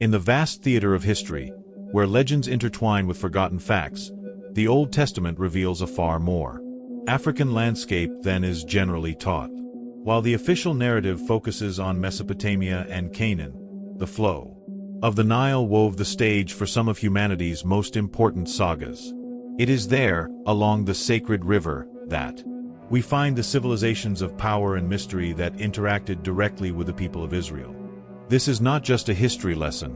In the vast theater of history, where legends intertwine with forgotten facts, the Old Testament reveals a far more African landscape than is generally taught. While the official narrative focuses on Mesopotamia and Canaan, the flow of the Nile wove the stage for some of humanity's most important sagas. It is there, along the sacred river, that we find the civilizations of power and mystery that interacted directly with the people of Israel. This is not just a history lesson,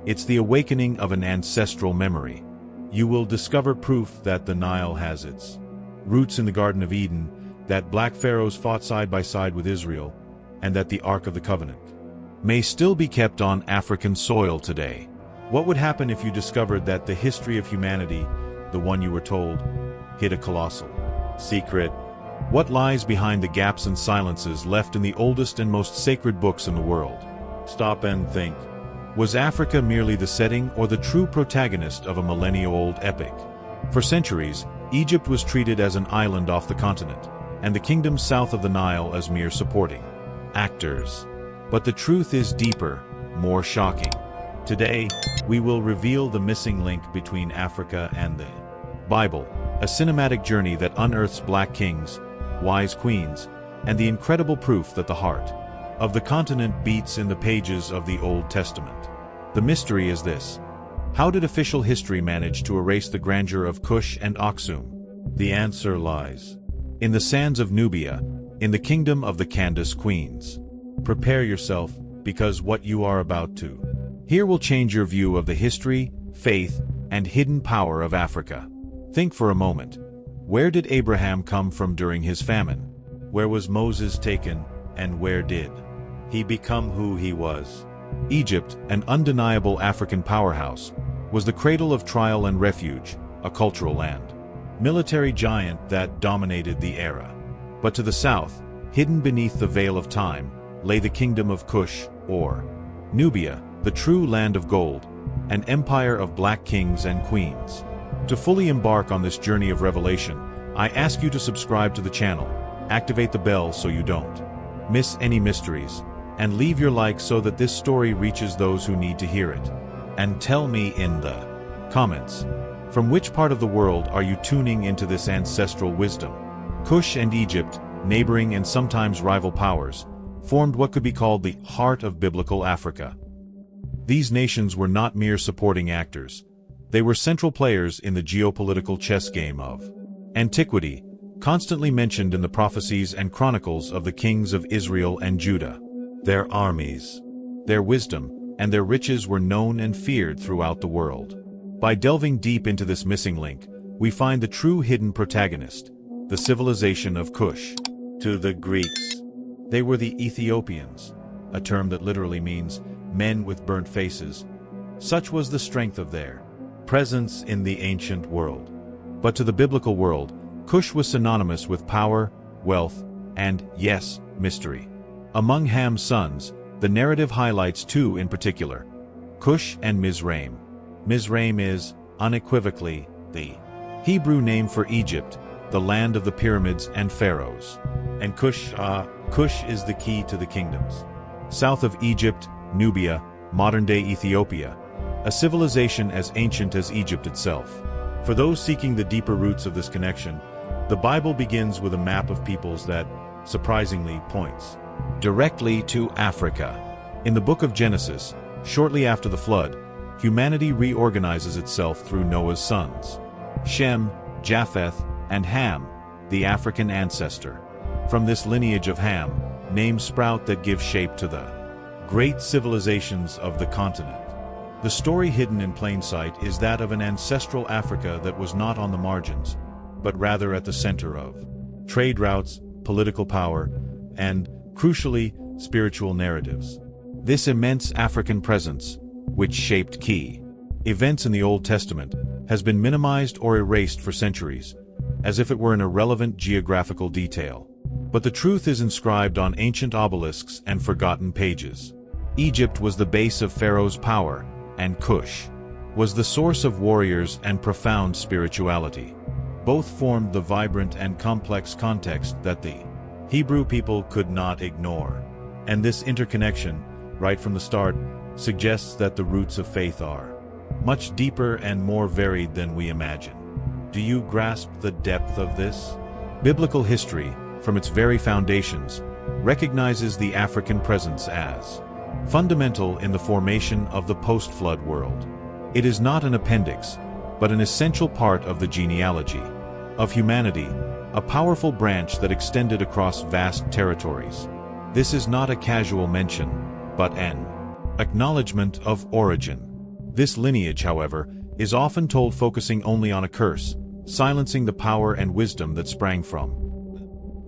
it's the awakening of an ancestral memory. You will discover proof that the Nile has its roots in the Garden of Eden, that Black Pharaohs fought side by side with Israel, and that the Ark of the Covenant may still be kept on African soil today. What would happen if you discovered that the history of humanity, the one you were told, hid a colossal secret? What lies behind the gaps and silences left in the oldest and most sacred books in the world? Stop and think. Was Africa merely the setting or the true protagonist of a millennia-old epic? For centuries, Egypt was treated as an island off the continent, and the kingdoms south of the Nile as mere supporting actors. But the truth is deeper, more shocking. Today, we will reveal the missing link between Africa and the Bible, a cinematic journey that unearths black kings, wise queens, and the incredible proof that the heart of the continent beats in the pages of the Old Testament. The mystery is this: how did official history manage to erase the grandeur of Kush and Aksum? The answer lies in the sands of Nubia, in the kingdom of the Candace queens. Prepare yourself, because what you are about to hear will change your view of the history, faith, and hidden power of Africa. Think for a moment. Where did Abraham come from during his famine? Where was Moses taken, and where did he become who he was? Egypt, an undeniable African powerhouse, was the cradle of trial and refuge, a cultural land, military giant that dominated the era. But to the south, hidden beneath the veil of time, lay the kingdom of Kush, or Nubia, the true land of gold, an empire of black kings and queens. To fully embark on this journey of revelation, I ask you to subscribe to the channel, activate the bell so you don't miss any mysteries, and leave your like so that this story reaches those who need to hear it. And tell me in the comments, from which part of the world are you tuning into this ancestral wisdom? Kush and Egypt, neighboring and sometimes rival powers, formed what could be called the heart of biblical Africa. These nations were not mere supporting actors. They were central players in the geopolitical chess game of antiquity, constantly mentioned in the prophecies and chronicles of the kings of Israel and Judah. Their armies, their wisdom, and their riches were known and feared throughout the world. By delving deep into this missing link, we find the true hidden protagonist, the civilization of Kush. To the Greeks, they were the Ethiopians, a term that literally means men with burnt faces. Such was the strength of their presence in the ancient world. But to the biblical world, Kush was synonymous with power, wealth, and, yes, mystery. Among Ham's sons, the narrative highlights two in particular: Kush and Mizraim. Mizraim is, unequivocally, the Hebrew name for Egypt, the land of the pyramids and pharaohs. And Kush is the key to the kingdoms south of Egypt, Nubia, modern-day Ethiopia, a civilization as ancient as Egypt itself. For those seeking the deeper roots of this connection, the Bible begins with a map of peoples that, surprisingly, points directly to Africa. In the book of Genesis, shortly after the flood, humanity reorganizes itself through Noah's sons, Shem, Japheth, and Ham, the African ancestor. From this lineage of Ham, names sprout that give shape to the great civilizations of the continent. The story hidden in plain sight is that of an ancestral Africa that was not on the margins, but rather at the center of trade routes, political power, and, crucially, spiritual narratives. This immense African presence, which shaped key events in the Old Testament, has been minimized or erased for centuries, as if it were an irrelevant geographical detail. But the truth is inscribed on ancient obelisks and forgotten pages. Egypt was the base of Pharaoh's power, and Kush was the source of warriors and profound spirituality. Both formed the vibrant and complex context that the Hebrew people could not ignore. And this interconnection, right from the start, suggests that the roots of faith are much deeper and more varied than we imagine. Do you grasp the depth of this? Biblical history, from its very foundations, recognizes the African presence as fundamental in the formation of the post-flood world. It is not an appendix, but an essential part of the genealogy of humanity, a powerful branch that extended across vast territories. This is not a casual mention, but an acknowledgement of origin. This lineage, however, is often told focusing only on a curse, silencing the power and wisdom that sprang from.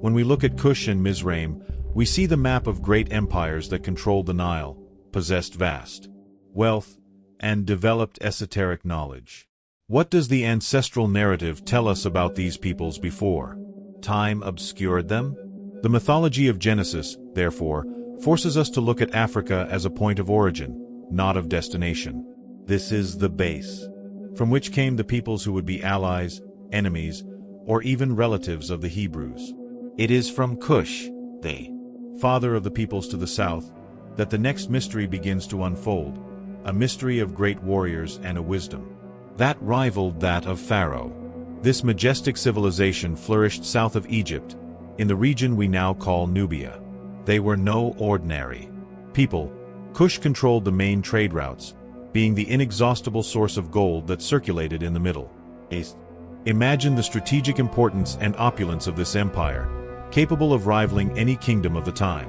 When we look at Kush and Mizraim, we see the map of great empires that controlled the Nile, possessed vast wealth, and developed esoteric knowledge. What does the ancestral narrative tell us about these peoples before time obscured them? The mythology of Genesis, therefore, forces us to look at Africa as a point of origin, not of destination. This is the base from which came the peoples who would be allies, enemies, or even relatives of the Hebrews. It is from Kush, the father of the peoples to the south, that the next mystery begins to unfold, a mystery of great warriors and a wisdom that rivaled that of Pharaoh. This majestic civilization flourished south of Egypt, in the region we now call Nubia. They were no ordinary people. Kush controlled the main trade routes, being the inexhaustible source of gold that circulated in the Middle East. Imagine the strategic importance and opulence of this empire, capable of rivaling any kingdom of the time.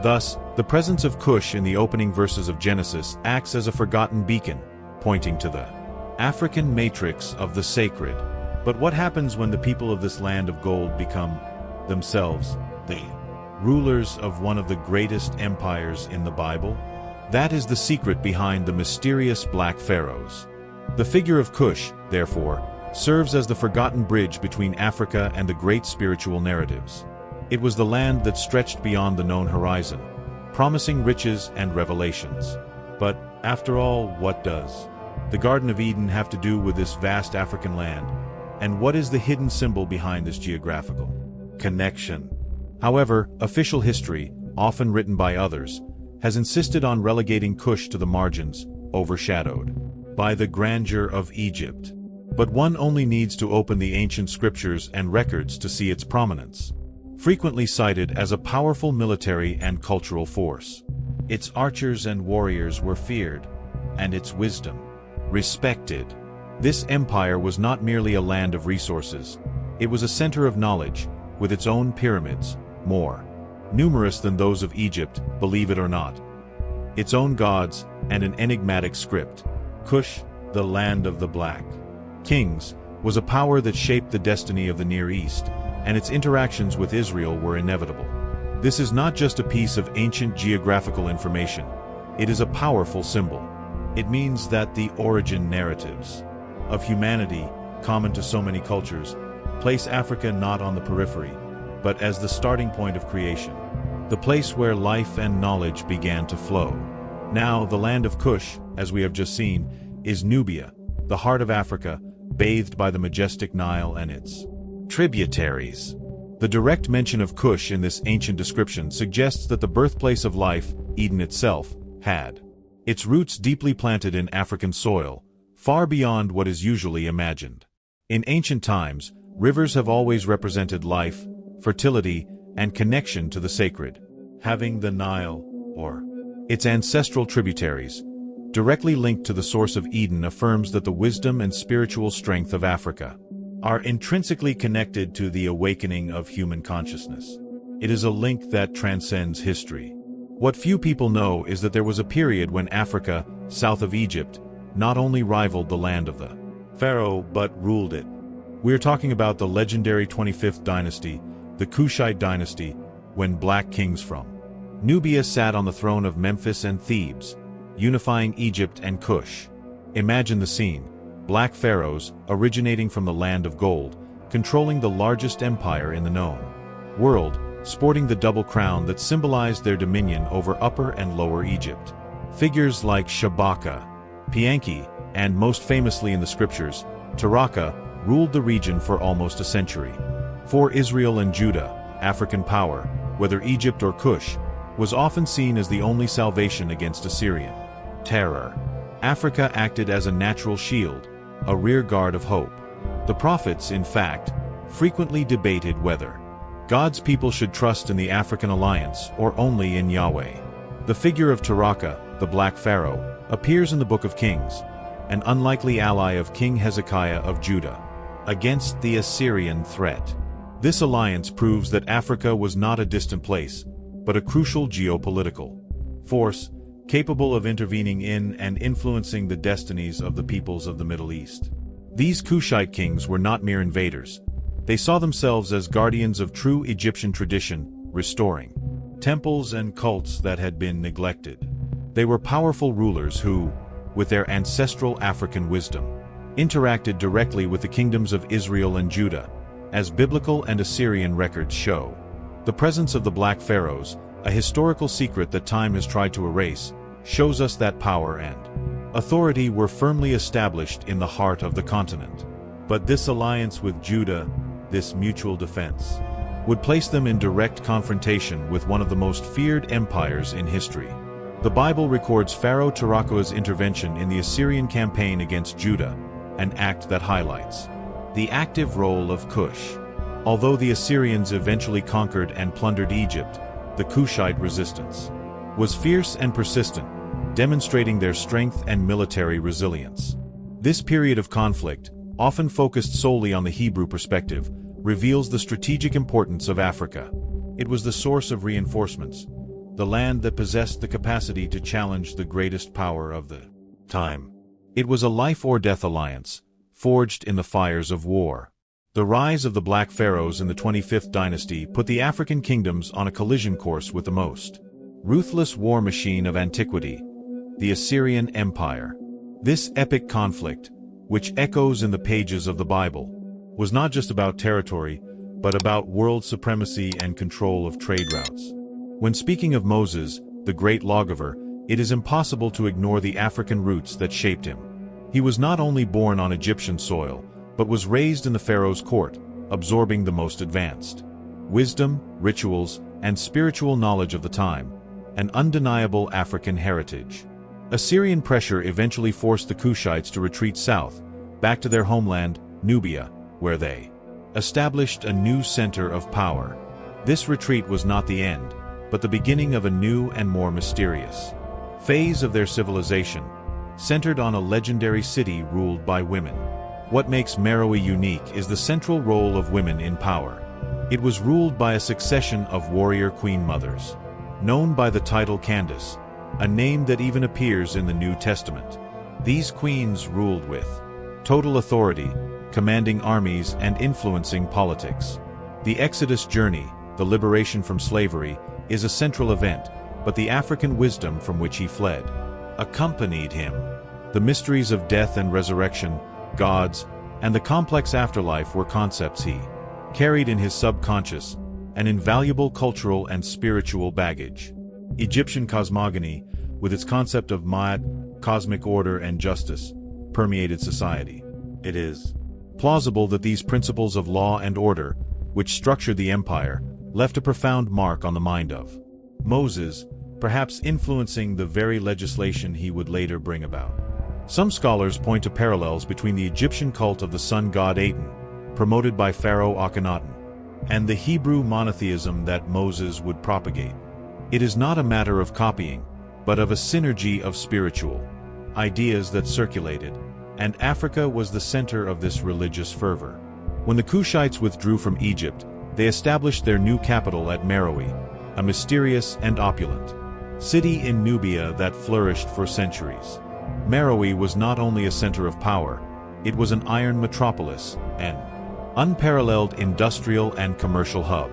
Thus, the presence of Kush in the opening verses of Genesis acts as a forgotten beacon, pointing to the African matrix of the sacred. But what happens when the people of this land of gold become, themselves, the rulers of one of the greatest empires in the Bible? That is the secret behind the mysterious Black Pharaohs. The figure of Kush, therefore, serves as the forgotten bridge between Africa and the great spiritual narratives. It was the land that stretched beyond the known horizon, promising riches and revelations. But, after all, what does the Garden of Eden have to do with this vast African land? And what is the hidden symbol behind this geographical connection? However, official history, often written by others, has insisted on relegating Kush to the margins, overshadowed by the grandeur of Egypt. But one only needs to open the ancient scriptures and records to see its prominence. Frequently cited as a powerful military and cultural force, its archers and warriors were feared, and its wisdom respected. This empire was not merely a land of resources, it was a center of knowledge, with its own pyramids, more numerous than those of Egypt, believe it or not, its own gods, and an enigmatic script. Kush, the land of the Black Kings, was a power that shaped the destiny of the Near East, and its interactions with Israel were inevitable. This is not just a piece of ancient geographical information, it is a powerful symbol. It means that the origin narratives of humanity, common to so many cultures, place Africa not on the periphery, but as the starting point of creation, the place where life and knowledge began to flow. Now, the land of Kush, as we have just seen, is Nubia, the heart of Africa, bathed by the majestic Nile and its tributaries. The direct mention of Kush in this ancient description suggests that the birthplace of life, Eden itself, had its roots deeply planted in African soil, far beyond what is usually imagined. In ancient times, rivers have always represented life, fertility, and connection to the sacred. Having the Nile, or its ancestral tributaries, directly linked to the source of Eden affirms that the wisdom and spiritual strength of Africa are intrinsically connected to the awakening of human consciousness. It is a link that transcends history. What few people know is that there was a period when Africa, south of Egypt, not only rivaled the land of the Pharaoh but ruled it. We are talking about the legendary 25th dynasty, the Kushite dynasty, when Black Kings from Nubia sat on the throne of Memphis and Thebes, unifying Egypt and Kush. Imagine the scene: Black Pharaohs, originating from the land of gold, controlling the largest empire in the known world, sporting the double crown that symbolized their dominion over Upper and Lower Egypt. Figures like Shabaka, Pianki, and most famously in the scriptures, Taraka, ruled the region for almost a century. For Israel and Judah, African power, whether Egypt or Kush, was often seen as the only salvation against Assyrian terror. Africa acted as a natural shield, a rear guard of hope. The prophets, in fact, frequently debated whether God's people should trust in the African alliance or only in Yahweh. The figure of Taraka, the Black Pharaoh, appears in the Book of Kings, an unlikely ally of King Hezekiah of Judah, against the Assyrian threat. This alliance proves that Africa was not a distant place, but a crucial geopolitical force, capable of intervening in and influencing the destinies of the peoples of the Middle East. These Kushite kings were not mere invaders. They saw themselves as guardians of true Egyptian tradition, restoring temples and cults that had been neglected. They were powerful rulers who, with their ancestral African wisdom, interacted directly with the kingdoms of Israel and Judah, as biblical and Assyrian records show. The presence of the Black Pharaohs, a historical secret that time has tried to erase, shows us that power and authority were firmly established in the heart of the continent. But this alliance with Judah, this mutual defense, would place them in direct confrontation with one of the most feared empires in history. The Bible records Pharaoh Taraka's intervention in the Assyrian campaign against Judah, an act that highlights the active role of Kush. Although the Assyrians eventually conquered and plundered Egypt, the Kushite resistance was fierce and persistent, demonstrating their strength and military resilience. This period of conflict, often focused solely on the Hebrew perspective, reveals the strategic importance of Africa. It was the source of reinforcements, the land that possessed the capacity to challenge the greatest power of the time. It was a life-or-death alliance, forged in the fires of war. The rise of the Black Pharaohs in the 25th dynasty put the African kingdoms on a collision course with the most ruthless war machine of antiquity, the Assyrian Empire. This epic conflict, which echoes in the pages of the Bible, was not just about territory, but about world supremacy and control of trade routes. When speaking of Moses, the great lawgiver, it is impossible to ignore the African roots that shaped him. He was not only born on Egyptian soil, but was raised in the pharaoh's court, absorbing the most advanced wisdom, rituals, and spiritual knowledge of the time, an undeniable African heritage. Assyrian pressure eventually forced the Kushites to retreat south, back to their homeland, Nubia, where they established a new center of power. This retreat was not the end, but the beginning of a new and more mysterious phase of their civilization, centered on a legendary city ruled by women. What makes Meroe unique is the central role of women in power. It was ruled by a succession of warrior queen mothers, known by the title Candace, a name that even appears in the New Testament. These queens ruled with total authority, commanding armies and influencing politics. The Exodus journey, the liberation from slavery, is a central event, but the African wisdom from which he fled accompanied him. The mysteries of death and resurrection, gods, and the complex afterlife were concepts he carried in his subconscious, an invaluable cultural and spiritual baggage. Egyptian cosmogony, with its concept of Ma'at, cosmic order and justice, permeated society. It is plausible that these principles of law and order, which structured the empire, left a profound mark on the mind of Moses, perhaps influencing the very legislation he would later bring about. Some scholars point to parallels between the Egyptian cult of the sun god Aten, promoted by Pharaoh Akhenaten, and the Hebrew monotheism that Moses would propagate. It is not a matter of copying, but of a synergy of spiritual ideas that circulated, and Africa was the center of this religious fervor. When the Kushites withdrew from Egypt, they established their new capital at Meroe, a mysterious and opulent city in Nubia that flourished for centuries. Meroe was not only a center of power, it was an iron metropolis, an unparalleled industrial and commercial hub.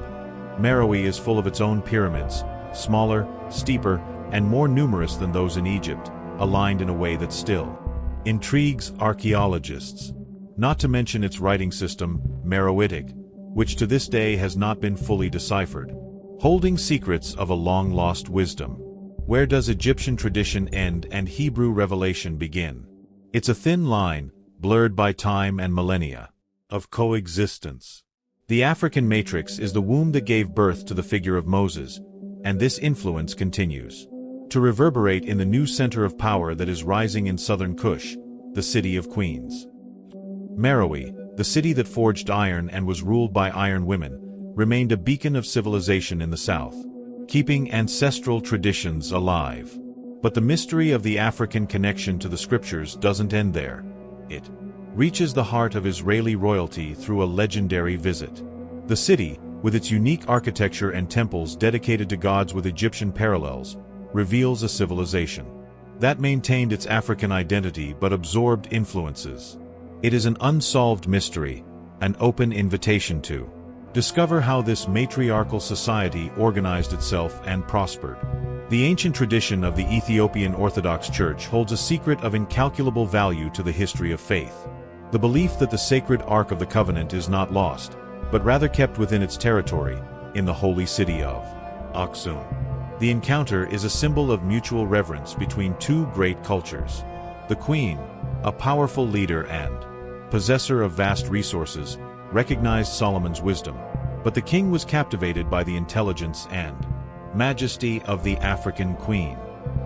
Meroe is full of its own pyramids, smaller, steeper, and more numerous than those in Egypt, aligned in a way that still intrigues archaeologists. Not to mention its writing system, Meroitic, which to this day has not been fully deciphered, holding secrets of a long-lost wisdom. Where does Egyptian tradition end and Hebrew revelation begin? It's a thin line, blurred by time and millennia of coexistence. The African matrix is the womb that gave birth to the figure of Moses, and this influence continues to reverberate in the new center of power that is rising in southern Kush, the city of queens. Meroe, the city that forged iron and was ruled by iron women, remained a beacon of civilization in the south, keeping ancestral traditions alive. But the mystery of the African connection to the scriptures doesn't end there. It reaches the heart of Israeli royalty through a legendary visit. The city, with its unique architecture and temples dedicated to gods with Egyptian parallels, reveals a civilization that maintained its African identity but absorbed influences. It is an unsolved mystery, an open invitation to discover how this matriarchal society organized itself and prospered. The ancient tradition of the Ethiopian Orthodox Church holds a secret of incalculable value to the history of faith. The belief that the sacred Ark of the Covenant is not lost, but rather kept within its territory, in the holy city of Aksum. The encounter is a symbol of mutual reverence between two great cultures. The queen, a powerful leader and possessor of vast resources, recognized Solomon's wisdom, but the king was captivated by the intelligence and majesty of the African queen.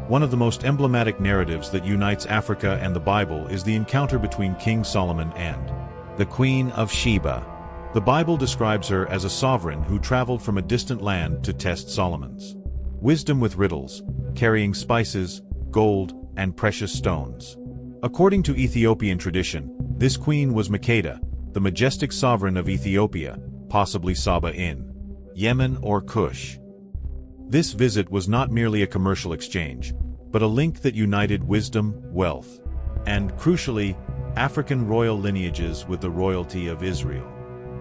One of the most emblematic narratives that unites Africa and the Bible is the encounter between King Solomon and the Queen of Sheba. The Bible describes her as a sovereign who traveled from a distant land to test Solomon's wisdom with riddles, carrying spices, gold, and precious stones. According to Ethiopian tradition, this queen was Makeda, the majestic sovereign of Ethiopia, possibly Saba in Yemen or Kush. This visit was not merely a commercial exchange, but a link that united wisdom, wealth, and, crucially, African royal lineages with the royalty of Israel.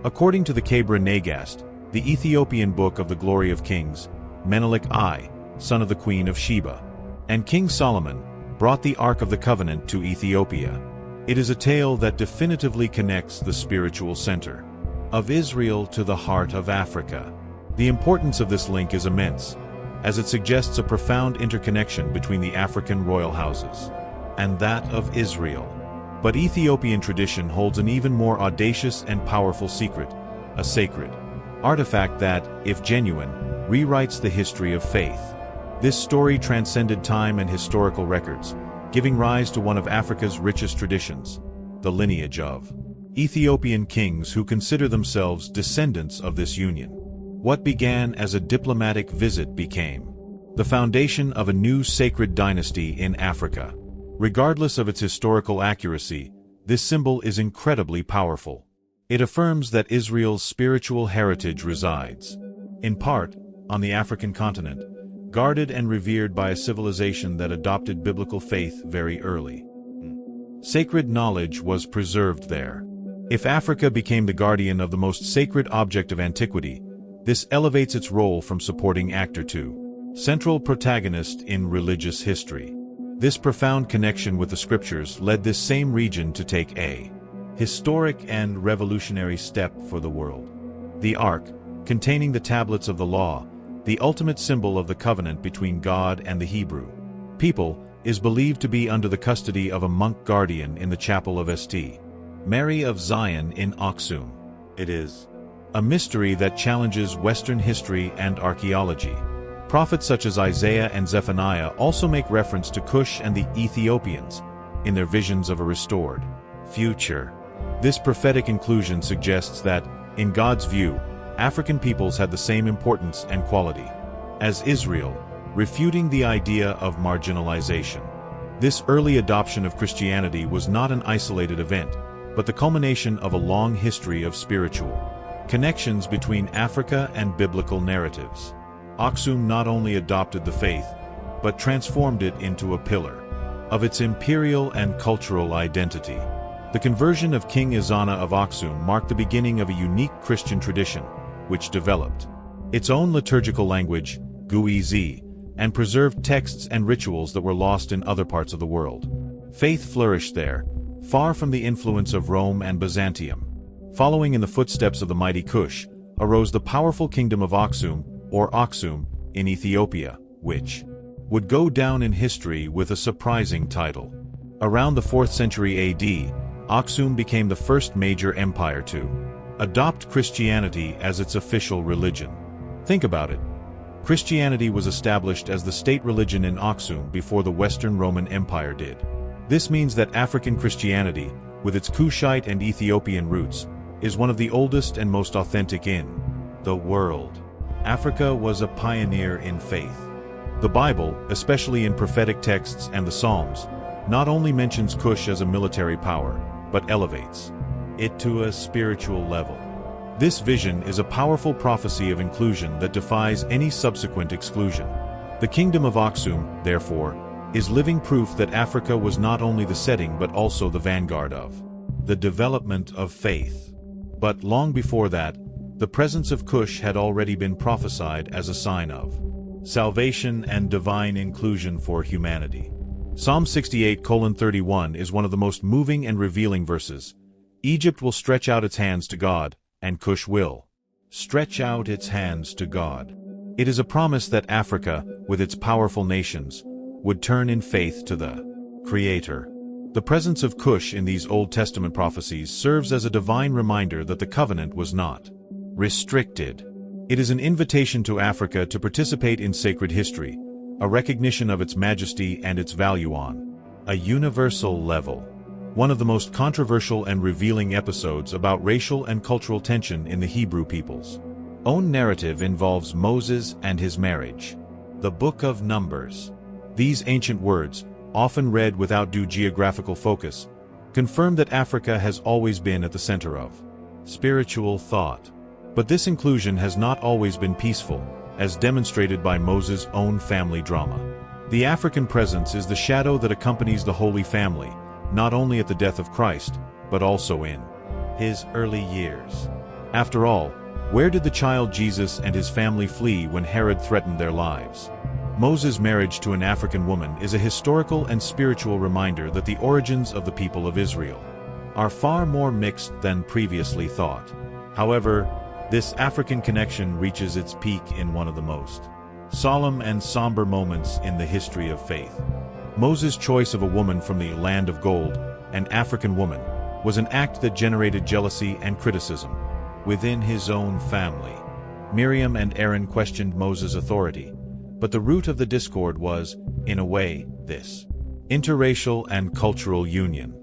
According to the Kebra Nagast, the Ethiopian Book of the Glory of Kings, Menelik I, son of the Queen of Sheba, and King Solomon, brought the Ark of the Covenant to Ethiopia. It is a tale that definitively connects the spiritual center of Israel to the heart of Africa. The importance of this link is immense, as it suggests a profound interconnection between the African royal houses and that of Israel. But Ethiopian tradition holds an even more audacious and powerful secret, a sacred artifact that, if genuine, rewrites the history of faith. This story transcended time and historical records, giving rise to one of Africa's richest traditions, the lineage of Ethiopian kings who consider themselves descendants of this union. What began as a diplomatic visit became the foundation of a new sacred dynasty in Africa. Regardless of its historical accuracy, this symbol is incredibly powerful. It affirms that Israel's spiritual heritage resides, in part, on the African continent, guarded and revered by a civilization that adopted biblical faith very early. Sacred knowledge was preserved there. If Africa became the guardian of the most sacred object of antiquity, this elevates its role from supporting actor to central protagonist in religious history. This profound connection with the scriptures led this same region to take a historic and revolutionary step for the world. The Ark, containing the tablets of the law, the ultimate symbol of the covenant between God and the Hebrew people, is believed to be under the custody of a monk guardian in the chapel of St. Mary of Zion in Aksum. It is a mystery that challenges Western history and archaeology. Prophets such as Isaiah and Zephaniah also make reference to Cush and the Ethiopians in their visions of a restored future. This prophetic inclusion suggests that, in God's view, African peoples had the same importance and quality as Israel, refuting the idea of marginalization. This early adoption of Christianity was not an isolated event, but the culmination of a long history of spiritual connections between Africa and biblical narratives. Aksum not only adopted the faith, but transformed it into a pillar of its imperial and cultural identity. The conversion of King Izana of Aksum marked the beginning of a unique Christian tradition, which developed its own liturgical language, Guizi, and preserved texts and rituals that were lost in other parts of the world. Faith flourished there, far from the influence of Rome and Byzantium. Following in the footsteps of the mighty Kush, arose the powerful kingdom of Aksum, or Aksum, in Ethiopia, which would go down in history with a surprising title. Around the 4th century AD, Aksum became the first major empire to adopt Christianity as its official religion. Think about it. Christianity was established as the state religion in Aksum before the Western Roman Empire did. This means that African Christianity, with its Kushite and Ethiopian roots, is one of the oldest and most authentic in the world. Africa was a pioneer in faith. The Bible, especially in prophetic texts and the Psalms, not only mentions Kush as a military power, but elevates it to a spiritual level. This vision is a powerful prophecy of inclusion that defies any subsequent exclusion. The kingdom of Aksum, therefore, is living proof that Africa was not only the setting but also the vanguard of the development of faith. But long before that, the presence of Kush had already been prophesied as a sign of salvation and divine inclusion for humanity. Psalm 68:31 is one of the most moving and revealing verses. Egypt will stretch out its hands to God, and Kush will stretch out its hands to God. It is a promise that Africa, with its powerful nations, would turn in faith to the Creator. The presence of Kush in these Old Testament prophecies serves as a divine reminder that the covenant was not restricted. It is an invitation to Africa to participate in sacred history, a recognition of its majesty and its value on a universal level. One of the most controversial and revealing episodes about racial and cultural tension in the Hebrew people's own narrative involves Moses and his marriage. The Book of Numbers. These ancient words, often read without due geographical focus, confirm that Africa has always been at the center of spiritual thought. But this inclusion has not always been peaceful, as demonstrated by Moses' own family drama. The African presence is the shadow that accompanies the Holy Family, not only at the death of Christ, but also in his early years. After all, where did the child Jesus and his family flee when Herod threatened their lives? Moses' marriage to an African woman is a historical and spiritual reminder that the origins of the people of Israel are far more mixed than previously thought. However, this African connection reaches its peak in one of the most solemn and somber moments in the history of faith. Moses' choice of a woman from the land of gold, an African woman, was an act that generated jealousy and criticism within his own family. Miriam and Aaron questioned Moses' authority, but the root of the discord was, in a way, this interracial and cultural union.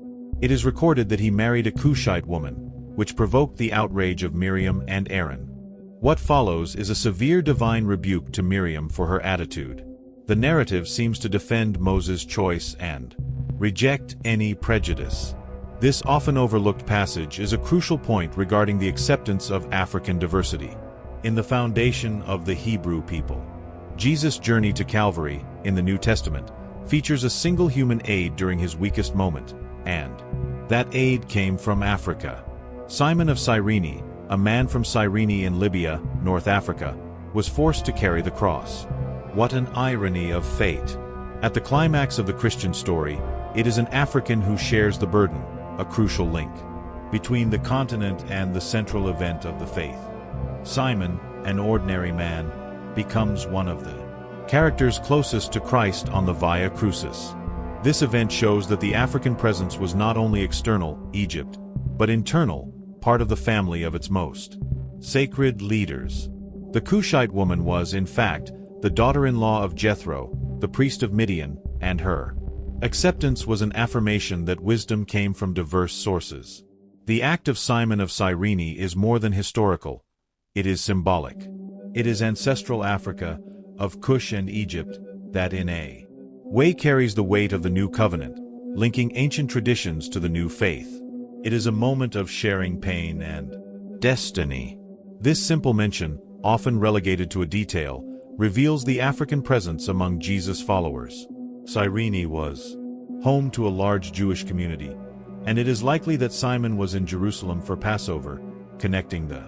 It is recorded that he married a Cushite woman, which provoked the outrage of Miriam and Aaron. What follows is a severe divine rebuke to Miriam for her attitude. The narrative seems to defend Moses' choice and reject any prejudice. This often overlooked passage is a crucial point regarding the acceptance of African diversity in the foundation of the Hebrew people. Jesus' journey to Calvary, in the New Testament, features a single human aid during his weakest moment, and that aid came from Africa. Simon of Cyrene, a man from Cyrene in Libya, North Africa, was forced to carry the cross. What an irony of fate! At the climax of the Christian story, it is an African who shares the burden, a crucial link between the continent and the central event of the faith. Simon, an ordinary man, becomes one of the characters closest to Christ on the Via Crucis. This event shows that the African presence was not only external, Egypt, but internal, part of the family of its most sacred leaders. The Cushite woman was, in fact, the daughter-in-law of Jethro, the priest of Midian, and her acceptance was an affirmation that wisdom came from diverse sources. The act of Simon of Cyrene is more than historical. It is symbolic. It is ancestral Africa, of Kush and Egypt, that in a way carries the weight of the new covenant, linking ancient traditions to the new faith. It is a moment of sharing pain and destiny. This simple mention, often relegated to a detail, reveals the African presence among Jesus' followers. Cyrene was home to a large Jewish community, and it is likely that Simon was in Jerusalem for Passover, connecting the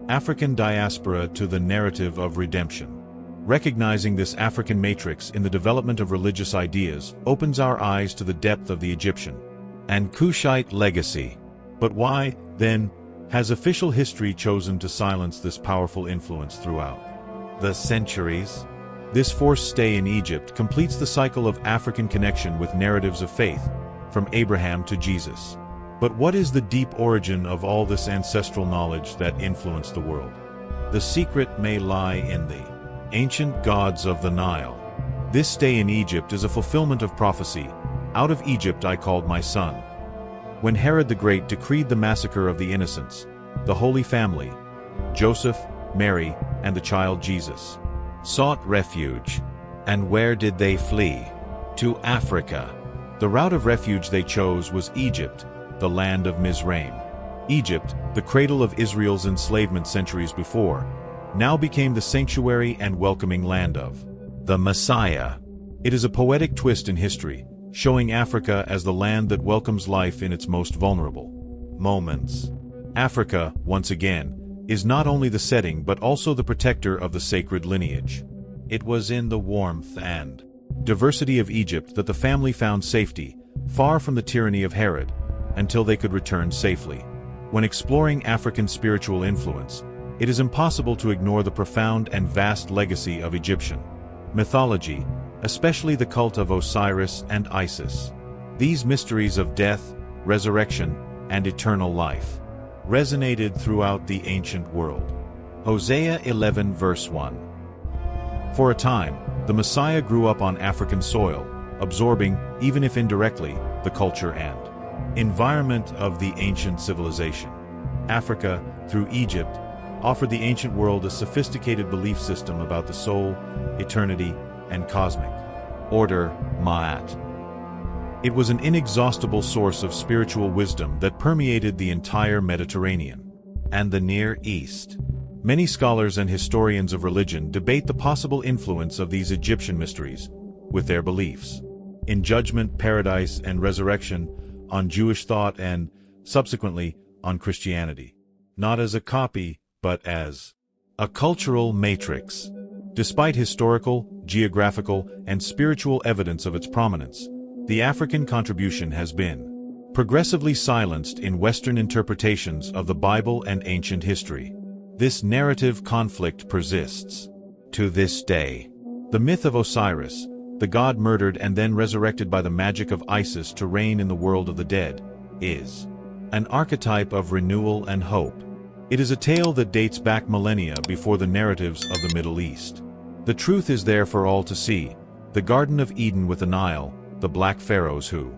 African diaspora to the narrative of redemption. Recognizing this African matrix in the development of religious ideas opens our eyes to the depth of the Egyptian and Kushite legacy. But why, then, has official history chosen to silence this powerful influence throughout the centuries? This forced stay in Egypt completes the cycle of African connection with narratives of faith, from Abraham to Jesus. But what is the deep origin of all this ancestral knowledge that influenced the world? The secret may lie in the Ancient gods of the Nile. This day in Egypt is a fulfillment of prophecy. Out of Egypt I called my son. When Herod the Great decreed the massacre of the innocents, the Holy Family, Joseph, Mary, and the child Jesus, sought refuge. And where did they flee? To Africa. The route of refuge they chose was Egypt, the land of Mizraim. Egypt, the cradle of Israel's enslavement centuries before, now became the sanctuary and welcoming land of the Messiah. It is a poetic twist in history, showing Africa as the land that welcomes life in its most vulnerable moments. Africa, once again, is not only the setting but also the protector of the sacred lineage. It was in the warmth and diversity of Egypt that the family found safety, far from the tyranny of Herod, until they could return safely. When exploring African spiritual influence, it is impossible to ignore the profound and vast legacy of Egyptian mythology, especially the cult of Osiris and Isis. These mysteries of death, resurrection, and eternal life resonated throughout the ancient world. Hosea 11 verse 1. For a time, the Messiah grew up on African soil, absorbing, even if indirectly, the culture and environment of the ancient civilization. Africa, through Egypt, offered the ancient world a sophisticated belief system about the soul, eternity, and cosmic order, Ma'at. It was an inexhaustible source of spiritual wisdom that permeated the entire Mediterranean and the Near East. Many scholars and historians of religion debate the possible influence of these Egyptian mysteries, with their beliefs in judgment, paradise, and resurrection, on Jewish thought and, subsequently, on Christianity. Not as a copy, but as a cultural matrix. Despite historical, geographical, and spiritual evidence of its prominence, the African contribution has been progressively silenced in Western interpretations of the Bible and ancient history. This narrative conflict persists to this day. The myth of Osiris, the god murdered and then resurrected by the magic of Isis to reign in the world of the dead, is an archetype of renewal and hope. It is a tale that dates back millennia before the narratives of the Middle East. The truth is there for all to see: the Garden of Eden with the Nile, the Black Pharaohs who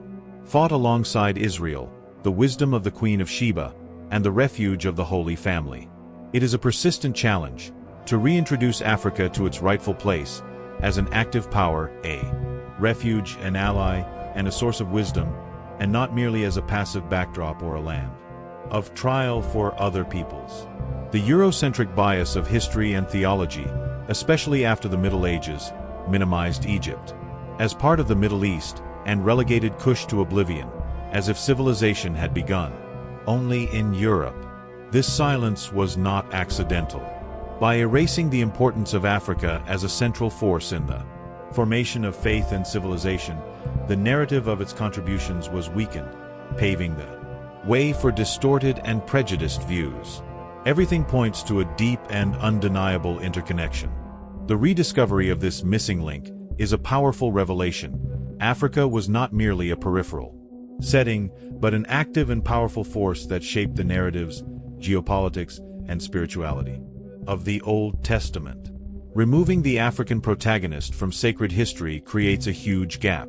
fought alongside Israel, the wisdom of the Queen of Sheba, and the refuge of the Holy Family. It is a persistent challenge to reintroduce Africa to its rightful place as an active power, a refuge, an ally, and a source of wisdom, and not merely as a passive backdrop or a land of trial for other peoples. The Eurocentric bias of history and theology, especially after the Middle Ages, minimized Egypt as part of the Middle East and relegated Kush to oblivion, as if civilization had begun only in Europe. This silence was not accidental. By erasing the importance of Africa as a central force in the formation of faith and civilization, the narrative of its contributions was weakened, paving the way for distorted and prejudiced views. Everything points to a deep and undeniable interconnection. The rediscovery of this missing link is a powerful revelation. Africa was not merely a peripheral setting, but an active and powerful force that shaped the narratives, geopolitics, and spirituality of the Old Testament. Removing the African protagonist from sacred history creates a huge gap.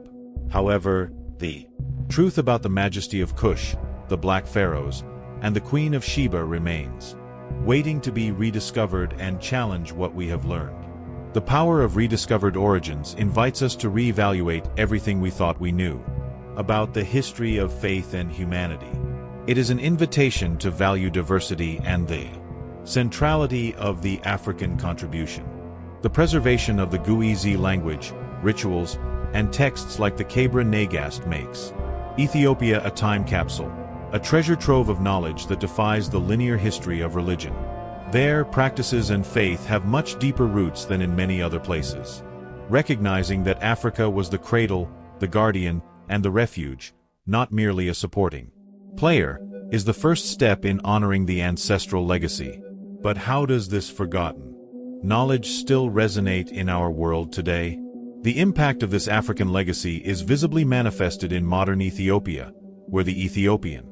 However, the truth about the majesty of Kush, the Black Pharaohs, and the Queen of Sheba remains, waiting to be rediscovered and challenge what we have learned. The power of rediscovered origins invites us to reevaluate everything we thought we knew about the history of faith and humanity. It is an invitation to value diversity and the centrality of the African contribution. The preservation of the Guizi language, rituals, and texts like the Kebra Nagast makes Ethiopia a time capsule, a treasure trove of knowledge that defies the linear history of religion. Their practices and faith have much deeper roots than in many other places. Recognizing that Africa was the cradle, the guardian, and the refuge, not merely a supporting player, is the first step in honoring the ancestral legacy. But how does this forgotten knowledge still resonate in our world today? The impact of this African legacy is visibly manifested in modern Ethiopia, where the Ethiopian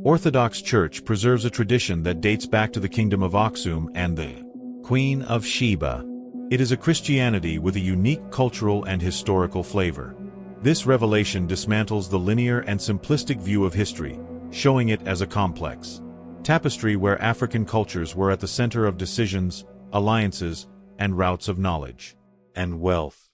Orthodox Church preserves a tradition that dates back to the kingdom of Aksum and the Queen of Sheba. It is a Christianity with a unique cultural and historical flavor. This revelation dismantles the linear and simplistic view of history, showing it as a complex tapestry where African cultures were at the center of decisions, alliances, and routes of knowledge and wealth.